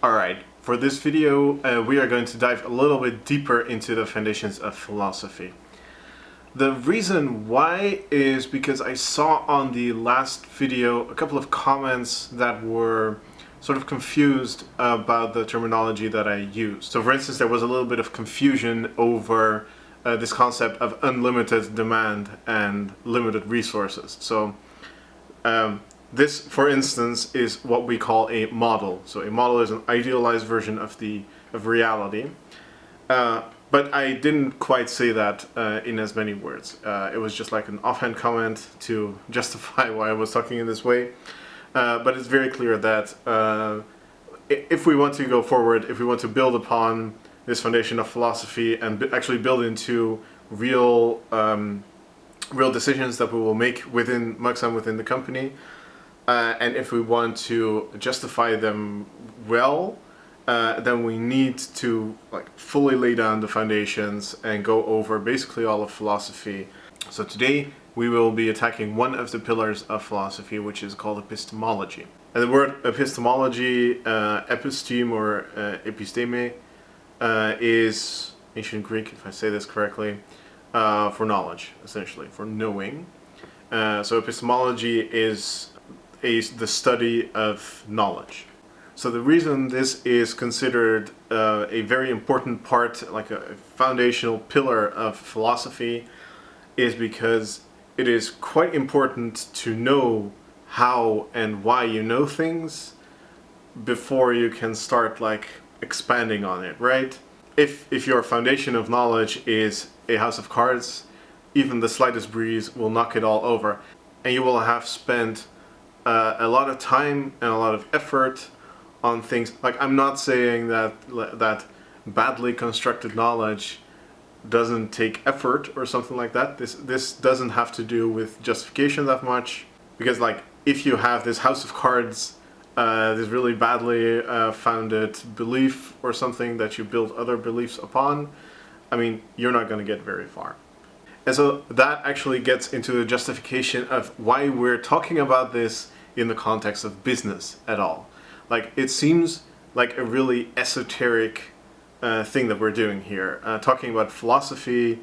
Alright, for this video we are going to dive a little bit deeper into the foundations of philosophy. The reason why is because I saw on the last video a couple of comments that were sort of confused about the terminology that I used. So for instance, there was a little bit of confusion over this concept of unlimited demand and limited resources. So this, for instance, is what we call a model. So a model is an idealized version of reality. But I didn't quite say that in as many words. It was just like an offhand comment to justify why I was talking in this way. But it's very clear that if we want to go forward, if we want to build upon this foundation of philosophy and actually build into real decisions that we will make within Muxam, within the company, and if we want to justify them well, then we need to fully lay down the foundations and go over basically all of philosophy. So today we will be attacking one of the pillars of philosophy, which is called epistemology. And the word epistemology, episteme or episteme, is ancient Greek, if I say this correctly, for knowledge, essentially, for knowing. So epistemology is the study of knowledge. So the reason this is considered a very important part, like a foundational pillar of philosophy, is because it is quite important to know how and why you know things before you can start expanding on it, right? If your foundation of knowledge is a house of cards, even the slightest breeze will knock it all over, and you will have spent a lot of time and a lot of effort on things. I'm not saying that badly constructed knowledge doesn't take effort or something like that. This doesn't have to do with justification that much, because if you have this house of cards, this really badly founded belief or something that you build other beliefs upon, I mean, you're not going to get very far. And so that actually gets into the justification of why we're talking about this in the context of business at all. It seems like a really esoteric thing that we're doing here, talking about philosophy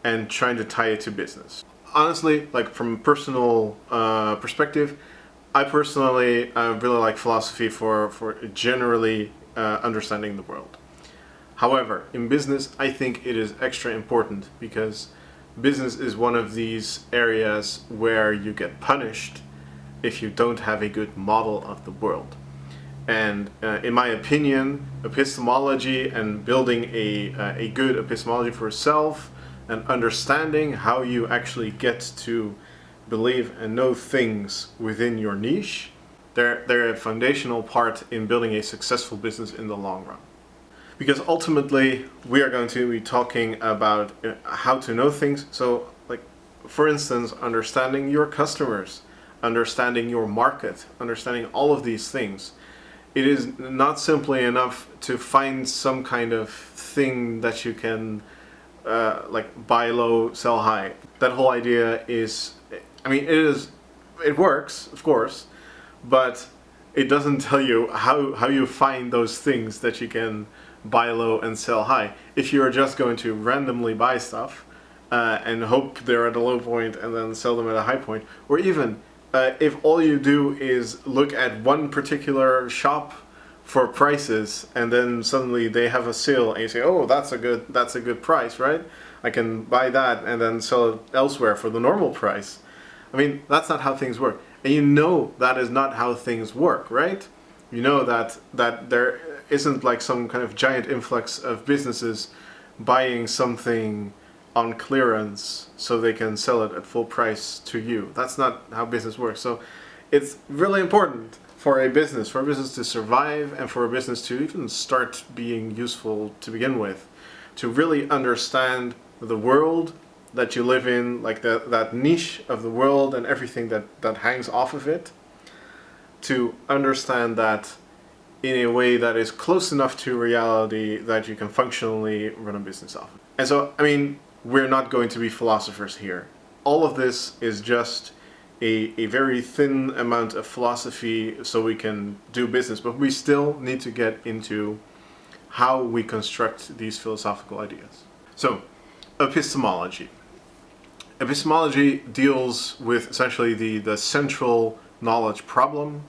and trying to tie it to business. Honestly, from a personal perspective, I personally really like philosophy for generally understanding the world. However, in business, I think it is extra important because business is one of these areas where you get punished if you don't have a good model of the world. And in my opinion, epistemology and building a good epistemology for yourself and understanding how you actually get to believe and know things within your niche, they're a foundational part in building a successful business in the long run. Because ultimately, we are going to be talking about how to know things. So, for instance, understanding your customers, understanding your market, understanding all of these things. It is not simply enough to find some kind of thing that you can buy low, sell high. That whole idea is, it works, of course, but it doesn't tell you how you find those things that you can buy low and sell high. If you're just going to randomly buy stuff and hope they're at a low point and then sell them at a high point, or even if all you do is look at one particular shop for prices and then suddenly they have a sale and you say, oh, that's a good price, right? I can buy that and then sell it elsewhere for the normal price. That's not how things work. And you know that is not how things work, right? You know that there isn't some kind of giant influx of businesses buying something on clearance so they can sell it at full price to you. That's not how business works. So it's really important for a business to survive and for a business to even start being useful to begin with, to really understand the world that you live in, that niche of the world and everything that hangs off of it, to understand that in a way that is close enough to reality that you can functionally run a business off. And so, we're not going to be philosophers here. All of this is just a very thin amount of philosophy so we can do business, but we still need to get into how we construct these philosophical ideas. So, epistemology. Epistemology deals with essentially the central knowledge problem,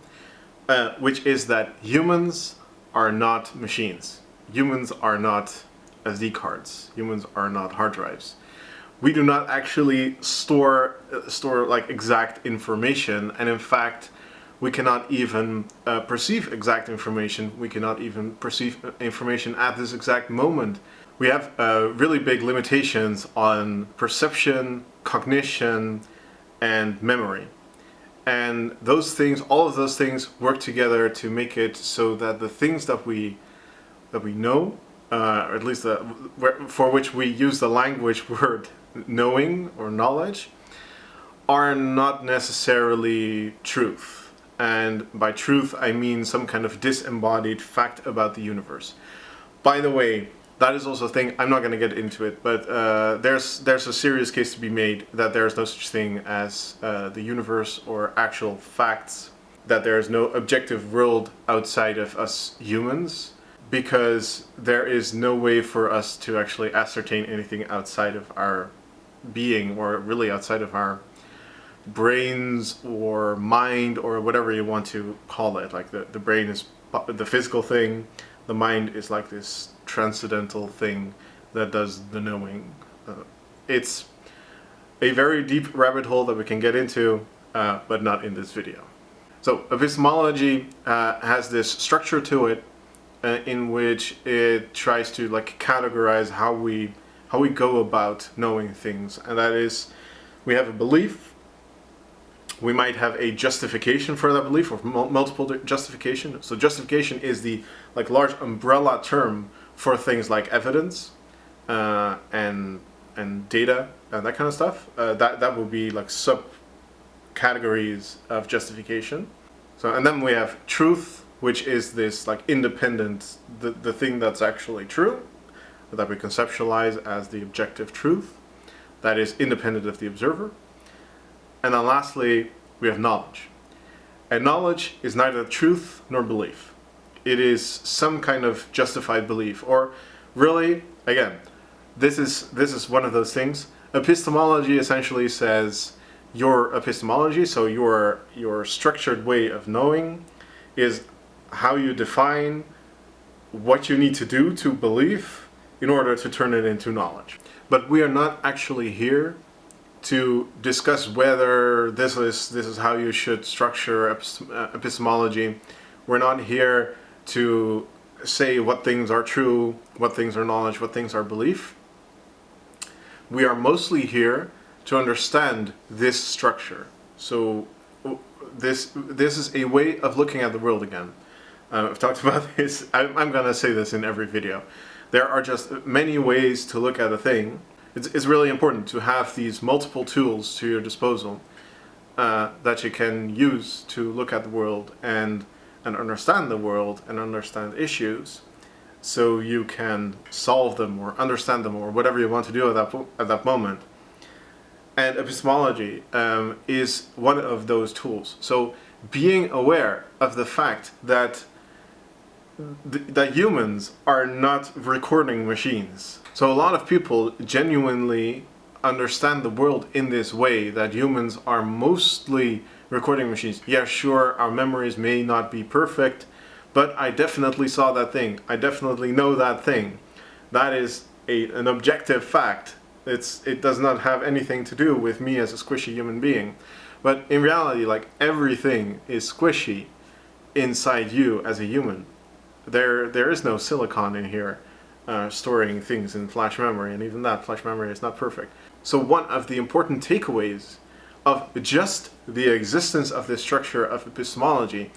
which is that humans are not machines. Humans are not SD cards. Humans are not hard drives. We do not actually store like exact information, and in fact, we cannot even perceive exact information. We cannot even perceive information at this exact moment. We have really big limitations on perception, cognition, and memory. And those things, all of those things work together to make it so that the things that we know, or at least for which we use the language word knowing or knowledge, are not necessarily truth. And by truth, I mean some kind of disembodied fact about the universe. By the way, that is also a thing, I'm not going to get into it, but there's a serious case to be made that there is no such thing as the universe or actual facts, that there is no objective world outside of us humans, because there is no way for us to actually ascertain anything outside of our being, or really outside of our brains or mind or whatever you want to call it. Like the brain is the physical thing, the mind is like this transcendental thing that does the knowing. It's a very deep rabbit hole that we can get into, but not in this video. So epistemology has this structure to it in which it tries to like categorize how we go about knowing things, and that is, we have a belief, we might have a justification for that belief, or multiple justification. So justification is the like large umbrella term for things like evidence and data and that kind of stuff. That will be like subcategories of justification. So, and then we have truth, which is this like independent, the thing that's actually true, that we conceptualize as the objective truth, that is independent of the observer. And then lastly, we have knowledge. And knowledge is neither truth nor belief. It is some kind of justified belief, or really, again, this is one of those things. Epistemology essentially says your epistemology, so your structured way of knowing, is how you define what you need to do to believe in order to turn it into knowledge. But we are not actually here to discuss whether this is how you should structure epistemology. We're not here to say what things are true, what things are knowledge, what things are belief. We are mostly here to understand this structure. So this is a way of looking at the world again. I've talked about this. I'm going to say this in every video. There are just many ways to look at a thing. It's really important to have these multiple tools to your disposal that you can use to look at the world and understand the world and understand issues, so you can solve them or understand them or whatever you want to do at that moment. And epistemology is one of those tools. So being aware of the fact that humans are not recording machines. So a lot of people genuinely understand the world in this way, that humans are mostly recording machines. Yeah, sure, our memories may not be perfect, but I definitely saw that thing. I definitely know that thing. That is an objective fact. It does not have anything to do with me as a squishy human being. But in reality, like, everything is squishy inside you as a human. There is no silicon in here storing things in flash memory, and even that flash memory is not perfect. So one of the important takeaways of just the existence of this structure of epistemology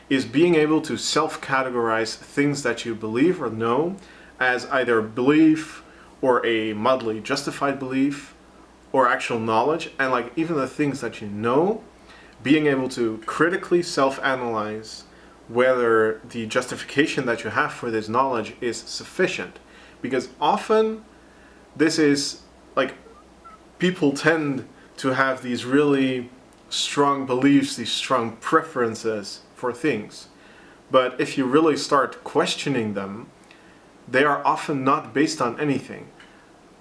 is being able to self-categorize things that you believe or know as either belief or a mildly justified belief or actual knowledge, and like even the things that you know, being able to critically self-analyze whether the justification that you have for this knowledge is sufficient. Because often this is like, people tend to have these really strong beliefs, these strong preferences for things. But if you really start questioning them, they are often not based on anything.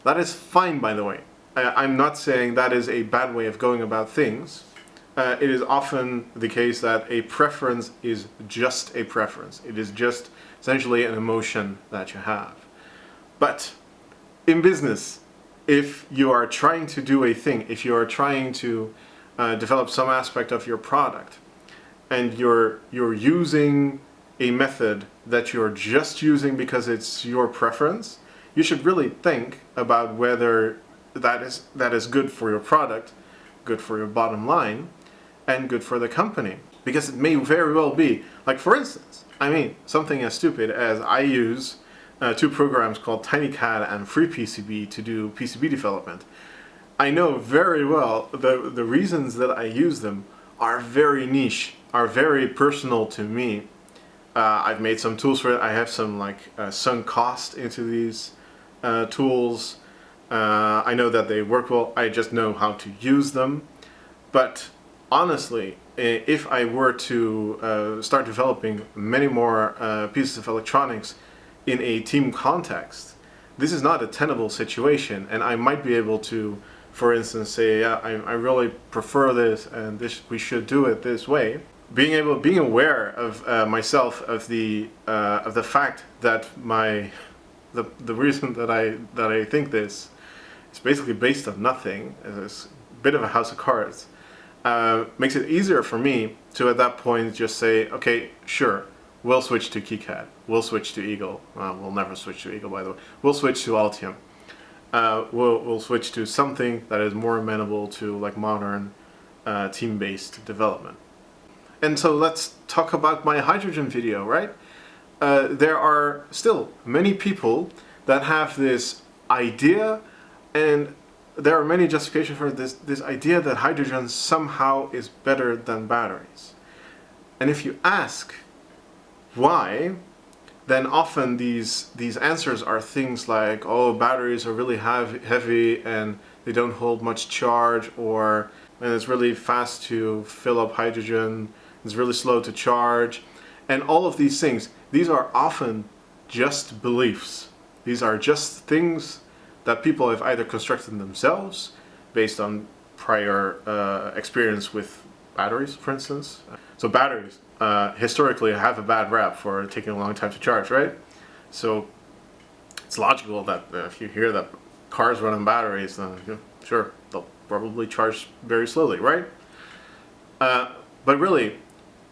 That is fine, by the way. I'm not saying that is a bad way of going about things. It is often the case that a preference is just a preference. It is just essentially an emotion that you have. But in business, if you are trying to do a thing, if you are trying to develop some aspect of your product, and you're using a method that you're just using because it's your preference, you should really think about whether that is good for your product, good for your bottom line, and good for the company. Because it may very well be, like for instance, something as stupid as I use two programs called TinyCAD and FreePCB to do PCB development. I know very well the reasons that I use them are very niche, are very personal to me. I've made some tools for it. I have some sunk cost into these tools. I know that they work well. I just know how to use them. But honestly, if I were to start developing many more pieces of electronics in a team context, this is not a tenable situation, and I might be able to, for instance, say, yeah, I really prefer this, and we should do it this way. Being aware of myself, of the fact that the reason that I think this is basically based on nothing, it's a bit of a house of cards, makes it easier for me to at that point just say, okay, sure, we'll switch to KiCad, we'll switch to Eagle. We'll never switch to Eagle, by the way. We'll switch to Altium. We'll switch to something that is more amenable to like modern team-based development. And so let's talk about my hydrogen video, right? There are still many people that have this idea, and there are many justifications for this idea that hydrogen somehow is better than batteries. And if you ask why, then often these answers are things like, oh, batteries are really heavy and they don't hold much charge, or and it's really fast to fill up hydrogen, it's really slow to charge. And all of these things, these are often just beliefs. These are just things that people have either constructed themselves based on prior experience with batteries, for instance. So batteries historically have a bad rap for taking a long time to charge, right? So it's logical that if you hear that cars run on batteries, then sure, they'll probably charge very slowly, right? But really,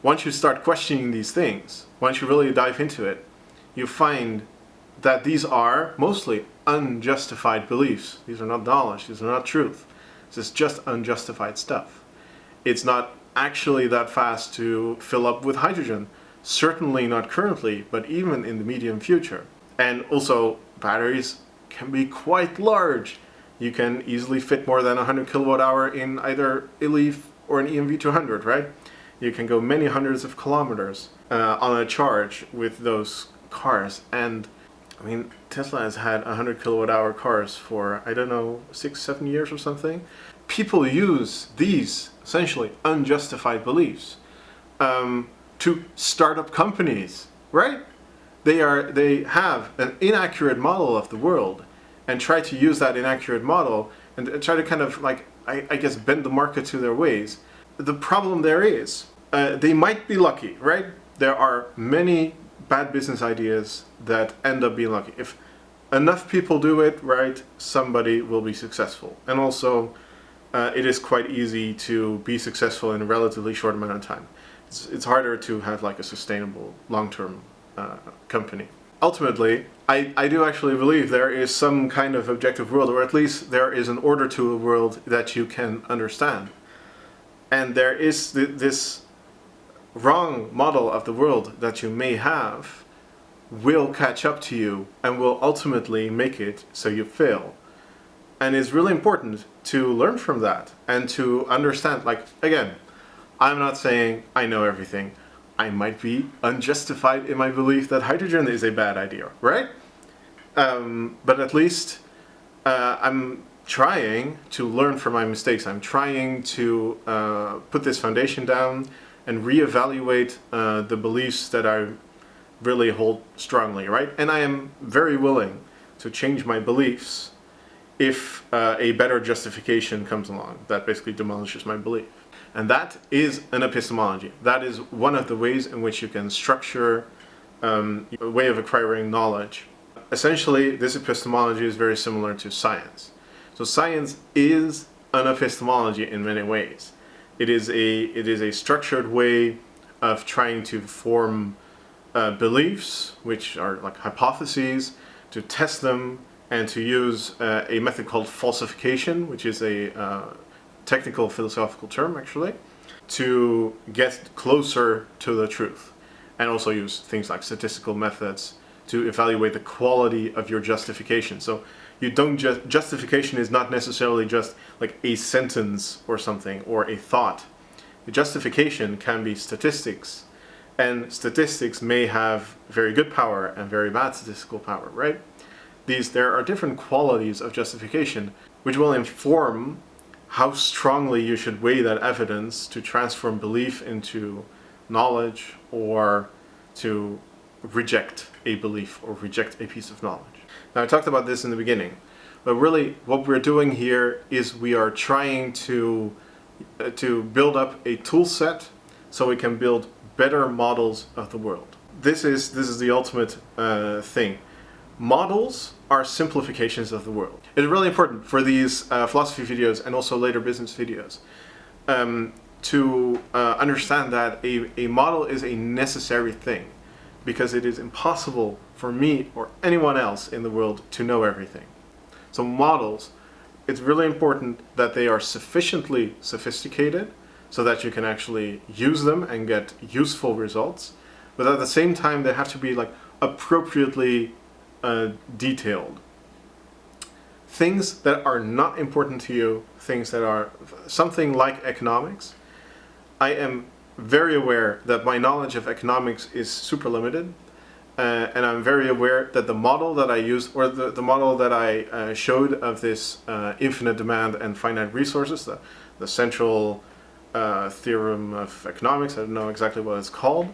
once you start questioning these things, once you really dive into it, you find that these are mostly unjustified beliefs. These are not knowledge, these are not truth. This is just unjustified stuff. It's not actually that fast to fill up with hydrogen. Certainly not currently, but even in the medium future. And also, batteries can be quite large. You can easily fit more than 100 kilowatt hour in either a Leaf or an EMV 200, right? You can go many hundreds of kilometers on a charge with those cars. And Tesla has had 100 kilowatt hour cars for, 6-7 years or something. People use these essentially unjustified beliefs to start up companies, right? They have an inaccurate model of the world and try to use that inaccurate model and try to kind of I guess bend the market to their ways. The problem there is they might be lucky, right? There are many bad business ideas that end up being lucky. If enough people do it, right, somebody will be successful. And also, it is quite easy to be successful in a relatively short amount of time. It's harder to have a sustainable long-term company. Ultimately, I do actually believe there is some kind of objective world, or at least there is an order to a world that you can understand. And there is this wrong model of the world that you may have will catch up to you and will ultimately make it so you fail. And it's really important to learn from that and to understand, again, I'm not saying I know everything. I might be unjustified in my belief that hydrogen is a bad idea, right? But at least I'm trying to learn from my mistakes. I'm trying to put this foundation down and reevaluate the beliefs that I really hold strongly, right? And I am very willing to change my beliefs if a better justification comes along that basically demolishes my belief. And that is an epistemology. That is one of the ways in which you can structure a way of acquiring knowledge. Essentially, this epistemology is very similar to science. So science is an epistemology in many ways. It is a structured way of trying to form beliefs, which are like hypotheses, to test them, and to use a method called falsification, which is a technical philosophical term actually, to get closer to the truth. And also use things like statistical methods to evaluate the quality of your justification. So you don't justification is not necessarily just like a sentence or something or a thought. The justification can be statistics, and statistics may have very good power and very bad statistical power, right? There are different qualities of justification which will inform how strongly you should weigh that evidence to transform belief into knowledge, or to reject a belief or reject a piece of knowledge. Now, I talked about this in the beginning, but really what we're doing here is we are trying to build up a tool set so we can build better models of the world. This is the ultimate thing. Models are simplifications of the world. It's really important for these philosophy videos and also later business videos to understand that a model is a necessary thing, because it is impossible for me or anyone else in the world to know everything. So models, it's really important that they are sufficiently sophisticated so that you can actually use them and get useful results, but at the same time they have to be like appropriately detailed. Things that are not important to you, things that are something like economics, I am very aware that my knowledge of economics is super limited, and I'm very aware that the model that I used, or the model that I showed of this infinite demand and finite resources, the central theorem of economics, I don't know exactly what it's called,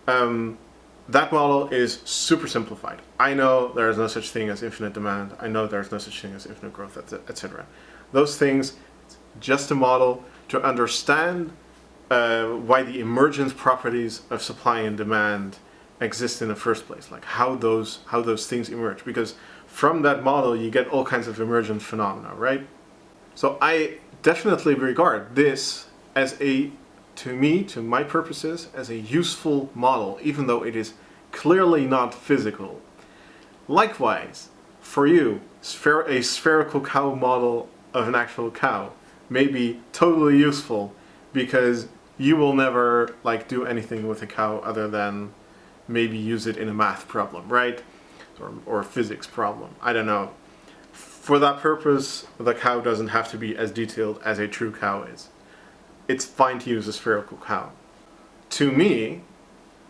that model is super simplified. I know there is no such thing as infinite demand. I know there is no such thing as infinite growth, etc. Those things, just a model to understand why the emergent properties of supply and demand exist in the first place, like how those things emerge. Because from that model you get all kinds of emergent phenomena, right? So I definitely regard this as to my purposes, as a useful model, even though it is clearly not physical. Likewise, for you, a spherical cow model of an actual cow may be totally useful, because you will never like do anything with a cow other than maybe use it in a math problem, right? Or a physics problem. I don't know. For that purpose, the cow doesn't have to be as detailed as a true cow is. It's fine to use a spherical cow. To me,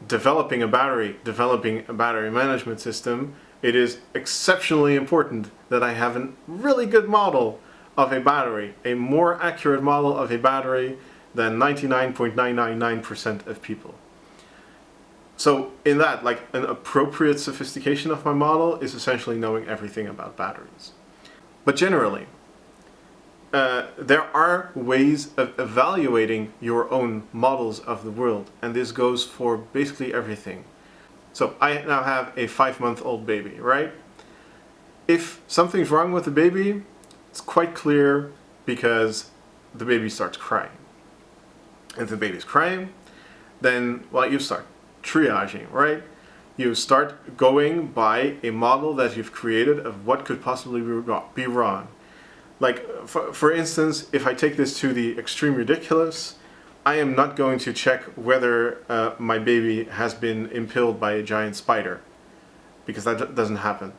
developing a battery management system, it is exceptionally important that I have a really good model of a battery, a more accurate model of a battery than 99.999% of people. So in that, like, an appropriate sophistication of my model is essentially knowing everything about batteries. But generally, there are ways of evaluating your own models of the world, and this goes for basically everything. So I now have a 5-month-old baby, right? If something's wrong with the baby, it's quite clear, because the baby starts crying. If the baby's crying, then, well, you start triaging, right? You start going by a model that you've created of what could possibly be wrong. Like, for instance, if I take this to the extreme ridiculous, I am not going to check whether my baby has been impaled by a giant spider, because that doesn't happen.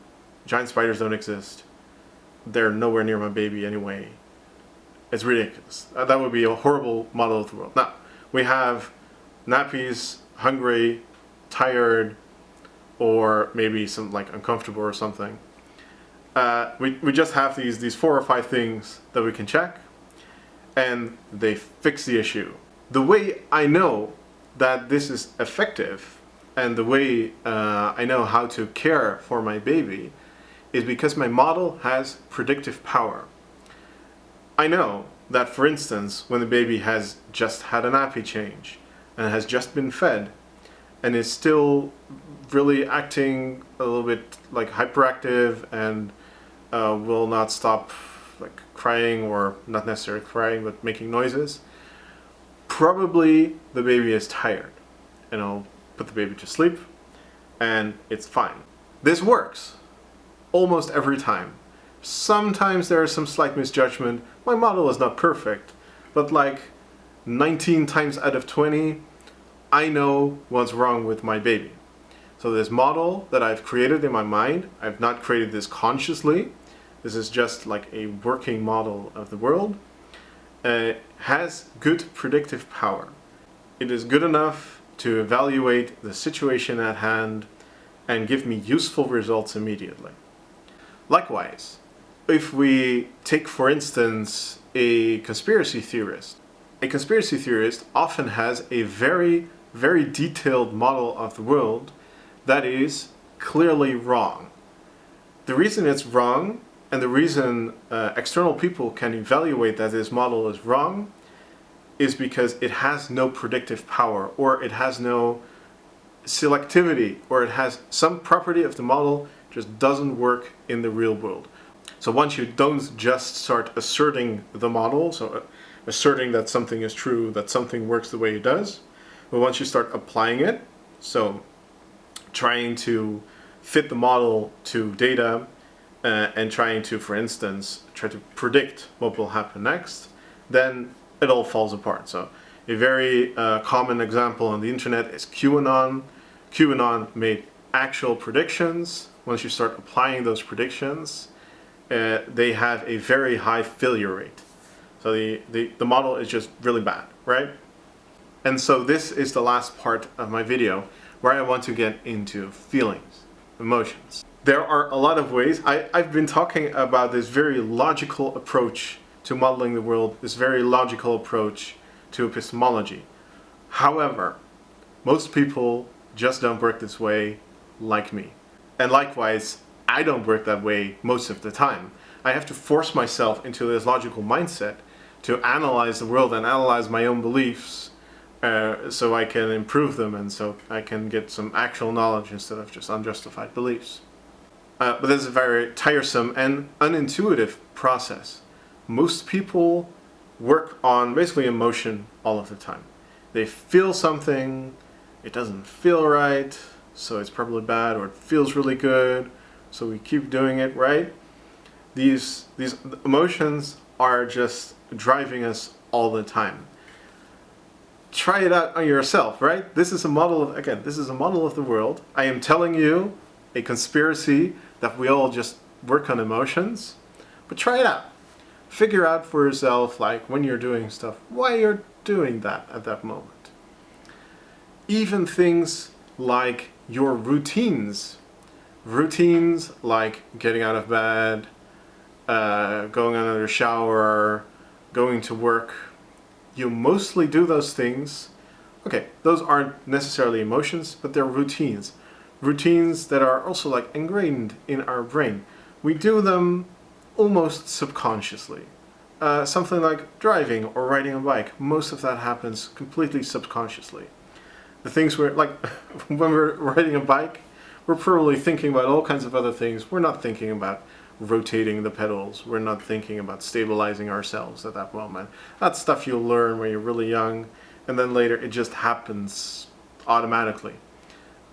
Giant spiders don't exist. They're nowhere near my baby anyway. It's ridiculous. That would be a horrible model of the world. Now, we have nappies, hungry, tired, or maybe some like uncomfortable or something. we just have these 4 or 5 things that we can check, and they fix the issue. The way I know that this is effective, and the way I know how to care for my baby, is because my model has predictive power. I know that, for instance, when the baby has just had a nappy change and has just been fed and is still really acting a little bit like hyperactive and will not stop like crying, or not necessarily crying but making noises, probably the baby is tired, and I'll put the baby to sleep and it's fine. This works almost every time. Sometimes there is some slight misjudgment. My model is not perfect, but like 19 times out of 20, I know what's wrong with my baby. So this model that I've created in my mind, I've not created this consciously. This is just like a working model of the world. Has good predictive power. It is good enough to evaluate the situation at hand and give me useful results immediately. Likewise, if we take, for instance, a conspiracy theorist often has a very, very detailed model of the world that is clearly wrong. The reason it's wrong, and the reason external people can evaluate that this model is wrong, is because it has no predictive power, or it has no selectivity, or it has some property of the model just doesn't work in the real world. So once you don't just start asserting the model, so asserting that something is true, that something works the way it does, but once you start applying it, so trying to fit the model to data, and trying to, for instance, try to predict what will happen next, then it all falls apart. So a very common example on the internet is QAnon. QAnon made actual predictions. Once you start applying those predictions, they have a very high failure rate. So the model is just really bad, right? And so this is the last part of my video where I want to get into feelings, emotions. There are a lot of ways. I've been talking about this very logical approach to modeling the world, this very logical approach to epistemology. However, most people just don't work this way like me. And likewise, I don't work that way most of the time. I have to force myself into this logical mindset to analyze the world and analyze my own beliefs so I can improve them, and so I can get some actual knowledge instead of just unjustified beliefs. But this is a very tiresome and unintuitive process. Most people work on basically emotion all of the time. They feel something, it doesn't feel right, so it's probably bad, or it feels really good, so we keep doing it, right? These emotions are just driving us all the time. Try it out on yourself, right? This is a model of, again, this is a model of the world. I am telling you a conspiracy that we all just work on emotions, but try it out. Figure out for yourself, like when you're doing stuff, why you're doing that at that moment. Even things like your routines like getting out of bed, going on a shower, going to work. You mostly do those things. Okay, those aren't necessarily emotions, but they're routines. Routines that are also like ingrained in our brain. We do them almost subconsciously. Something like driving or riding a bike, most of that happens completely subconsciously. The things where, like, when we're riding a bike, we're probably thinking about all kinds of other things. We're not thinking about rotating the pedals. We're not thinking about stabilizing ourselves at that moment. That's stuff you'll learn when you're really young, and then later it just happens automatically,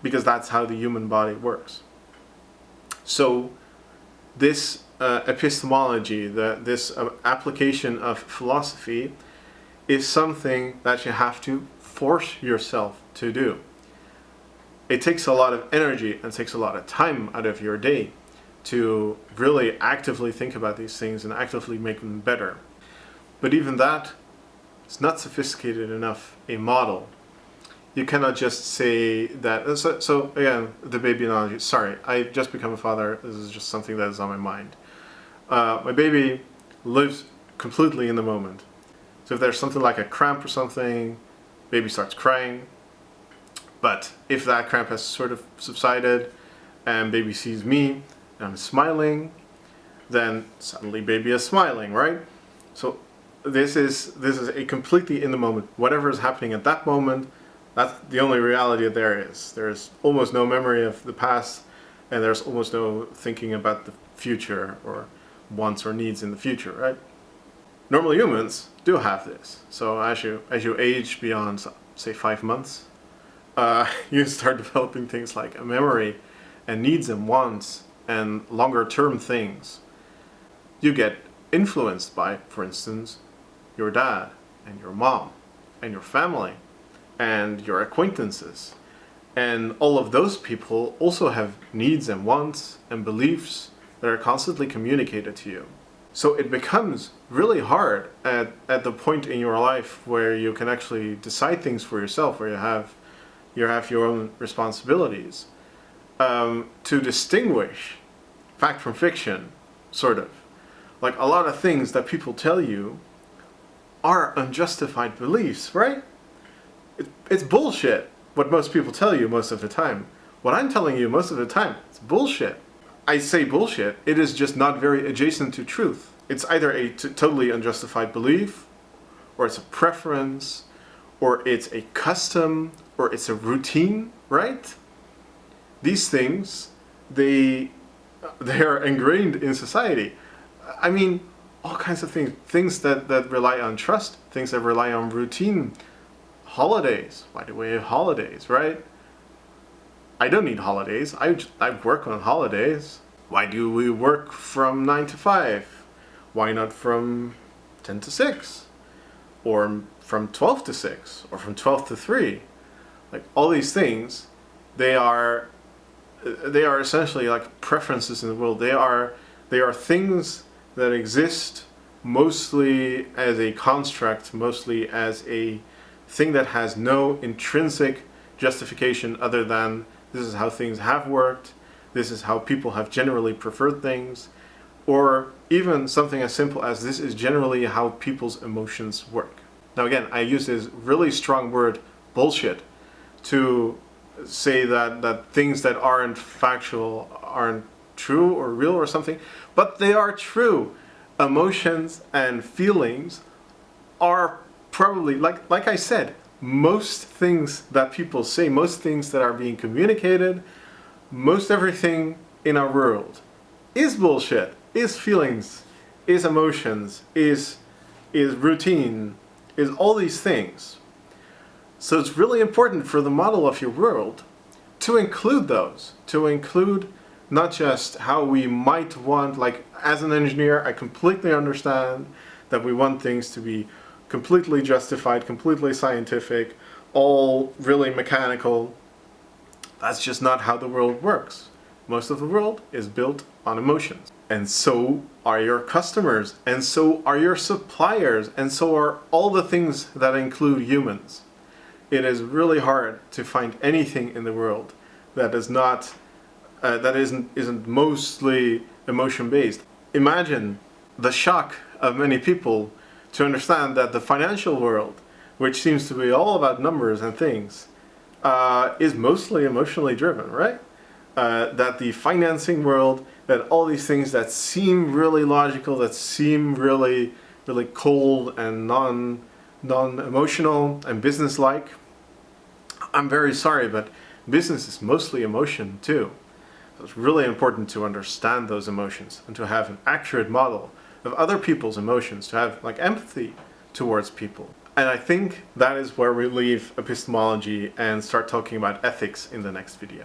because that's how the human body works. So this epistemology, this application of philosophy, is something that you have to force yourself to do. It takes a lot of energy and takes a lot of time out of your day to really actively think about these things and actively make them better. But even that is not sophisticated enough a model. You cannot just say that. So again, the baby analogy. Sorry, I've just become a father. This is just something that is on my mind. My baby lives completely in the moment. So if there's something like a cramp or something, baby starts crying. But if that cramp has sort of subsided and baby sees me and I'm smiling, then suddenly baby is smiling, right? So this is a completely in the moment. Whatever is happening at that moment, that's the only reality that there is. There's almost no memory of the past, and there's almost no thinking about the future or wants or needs in the future, right? Normal humans do have this. So as you age beyond, say, 5 months, you start developing things like a memory and needs and wants and longer term things. You get influenced by, for instance, your dad and your mom and your family and your acquaintances. And all of those people also have needs and wants and beliefs that are constantly communicated to you. So it becomes really hard at the point in your life where you can actually decide things for yourself, where you have your own responsibilities, to distinguish fact from fiction, sort of. Like a lot of things that people tell you are unjustified beliefs, right? It's bullshit what most people tell you most of the time. What I'm telling you most of the time, it's bullshit. I say bullshit, it is just not very adjacent to truth. It's either a totally unjustified belief, or it's a preference, or it's a custom, or it's a routine, right? These things, they are ingrained in society. I mean, all kinds of things that rely on trust, things that rely on routine. Holidays, why do we have holidays, right? I don't need holidays, I work on holidays. Why do we work from 9 to 5? Why not from 10 to 6? Or from 12 to 6? Or from 12 to 3? Like all these things, they are essentially like preferences in the world. They are things that exist mostly as a construct, mostly as a thing that has no intrinsic justification other than this is how things have worked, this is how people have generally preferred things, or even something as simple as this is generally how people's emotions work. Now again, I use this really strong word, bullshit, to say that things that aren't factual aren't true or real or something, but they are true. Emotions and feelings are probably, like I said, most things that people say, most things that are being communicated, most everything in our world is bullshit, is feelings, is emotions, is routine, is all these things. So it's really important for the model of your world to include those, to include not just how we might want, like as an engineer, I completely understand that we want things to be completely justified, completely scientific, all really mechanical. That's just not how the world works. Most of the world is built on emotions. And so are your customers, and so are your suppliers, and so are all the things that include humans. It is really hard to find anything in the world that is not, that isn't mostly emotion-based. Imagine the shock of many people to understand that the financial world, which seems to be all about numbers and things, is mostly emotionally driven, right? That the financing world, that all these things that seem really logical, that seem really, really cold and non-emotional and business-like, I'm very sorry, but business is mostly emotion too. So it's really important to understand those emotions and to have an accurate model of other people's emotions, to have like empathy towards people. And I think that is where we leave epistemology and start talking about ethics in the next video.